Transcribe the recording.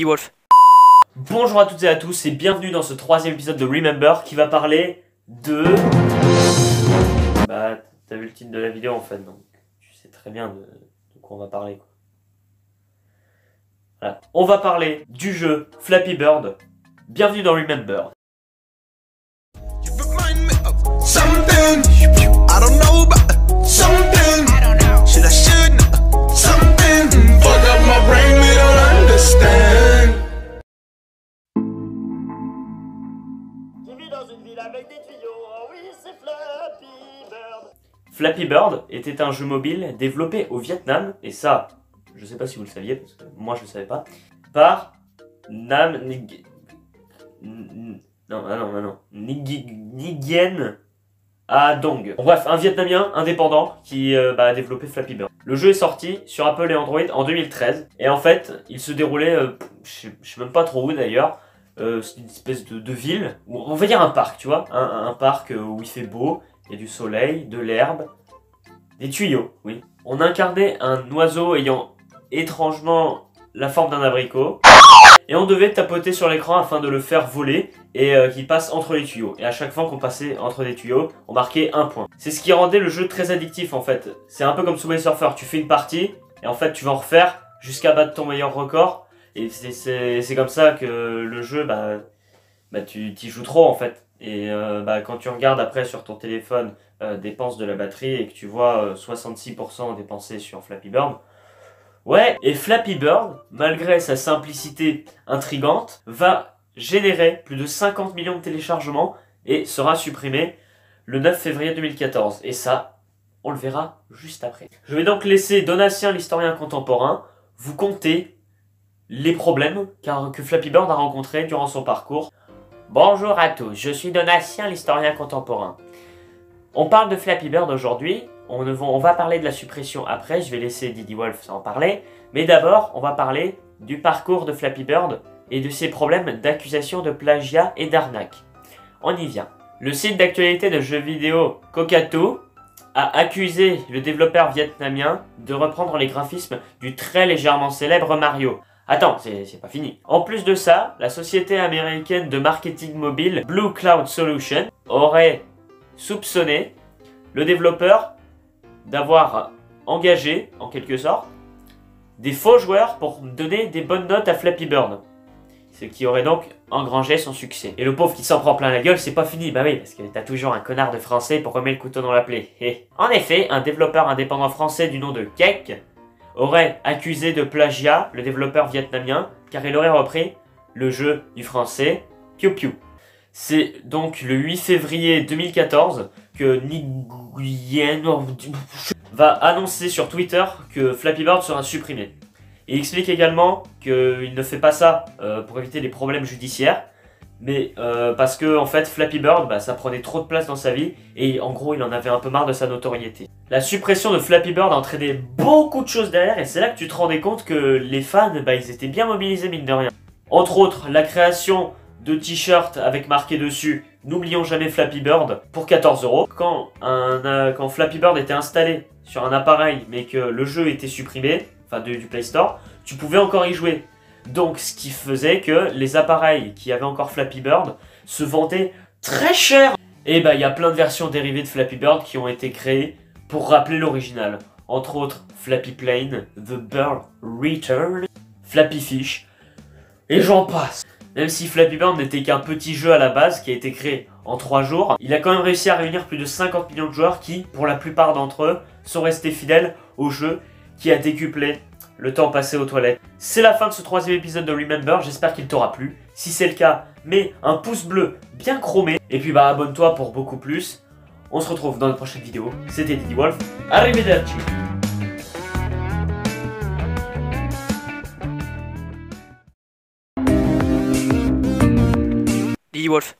Didi Wolf. Bonjour à toutes et à tous et bienvenue dans ce troisième épisode de Remember qui va parler de... Bah, t'as vu le titre de la vidéo en fait, donc tu sais très bien de quoi on va parler, quoi. Voilà. On va parler du jeu Flappy Bird. Bienvenue dans Remember. Dans une ville avec des tuyaux, oh oui c'est Flappy Bird. Flappy Bird était un jeu mobile développé au Vietnam, et ça, je sais pas si vous le saviez, parce que moi je le savais pas, par Nguyen Adong. Bref, un Vietnamien indépendant qui a développé Flappy Bird. Le jeu est sorti sur Apple et Android en 2013, et en fait, il se déroulait, je sais même pas trop où d'ailleurs. C'est une espèce de ville, où on va dire un parc, tu vois, un parc où il fait beau, il y a du soleil, de l'herbe, des tuyaux, oui. On incarnait un oiseau ayant étrangement la forme d'un abricot, et on devait tapoter sur l'écran afin de le faire voler et qu'il passe entre les tuyaux. Et à chaque fois qu'on passait entre les tuyaux, on marquait un point. C'est ce qui rendait le jeu très addictif en fait. C'est un peu comme Subway Surfer, tu fais une partie, et en fait tu vas en refaire jusqu'à battre ton meilleur record. Et c'est comme ça que le jeu, tu t'y joues trop en fait. Et quand tu regardes après sur ton téléphone dépenses de la batterie et que tu vois 66% dépensés sur Flappy Bird, ouais, et Flappy Bird, malgré sa simplicité intrigante, va générer plus de 50 millions de téléchargements et sera supprimé le 9 février 2014. Et ça, on le verra juste après. Je vais donc laisser Donatien, l'historien contemporain, vous conter les problèmes que Flappy Bird a rencontrés durant son parcours. Bonjour à tous, je suis Donatien, l'historien contemporain. On parle de Flappy Bird aujourd'hui, on va parler de la suppression après, je vais laisser Didi Wolf en parler, mais d'abord on va parler du parcours de Flappy Bird et de ses problèmes d'accusation de plagiat et d'arnaque. On y vient. Le site d'actualité de jeux vidéo Kokato a accusé le développeur vietnamien de reprendre les graphismes du très légèrement célèbre Mario. Attends, c'est pas fini. En plus de ça, la société américaine de marketing mobile Blue Cloud Solutions aurait soupçonné le développeur d'avoir engagé, en quelque sorte, des faux joueurs pour donner des bonnes notes à Flappy Bird. Ce qui aurait donc engrangé son succès. Et le pauvre qui s'en prend plein la gueule, c'est pas fini, bah oui, parce que t'as toujours un connard de français pour remettre le couteau dans la plaie. En effet, un développeur indépendant français du nom de Kek aurait accusé de plagiat le développeur vietnamien car il aurait repris le jeu du français Piu Piu. C'est donc le 8 février 2014 que Nguyen va annoncer sur Twitter que Flappy Bird sera supprimé. Il explique également qu'il ne fait pas ça pour éviter les problèmes judiciaires, mais parce que en fait Flappy Bird, ça prenait trop de place dans sa vie et en gros il en avait un peu marre de sa notoriété. La suppression de Flappy Bird entraînait beaucoup de choses derrière et c'est là que tu te rendais compte que les fans, ils étaient bien mobilisés mine de rien. Entre autres, la création de t-shirts avec marqué dessus « N'oublions jamais Flappy Bird » pour 14 €. Quand Flappy Bird était installé sur un appareil mais que le jeu était supprimé, enfin du Play Store, tu pouvais encore y jouer. Donc ce qui faisait que les appareils qui avaient encore Flappy Bird se vendaient très cher. Et il y a plein de versions dérivées de Flappy Bird qui ont été créées pour rappeler l'original. Entre autres Flappy Plane, The Bird Return, Flappy Fish, et j'en passe. Même si Flappy Bird n'était qu'un petit jeu à la base qui a été créé en 3 jours, il a quand même réussi à réunir plus de 50 millions de joueurs qui, pour la plupart d'entre eux, sont restés fidèles au jeu qui a décuplé le temps passé aux toilettes. C'est la fin de ce troisième épisode de Remember, j'espère qu'il t'aura plu. Si c'est le cas, mets un pouce bleu bien chromé. Et puis abonne-toi pour beaucoup plus. On se retrouve dans une prochaine vidéo. C'était Didi Wolf. Arrivederci. Didi Wolf.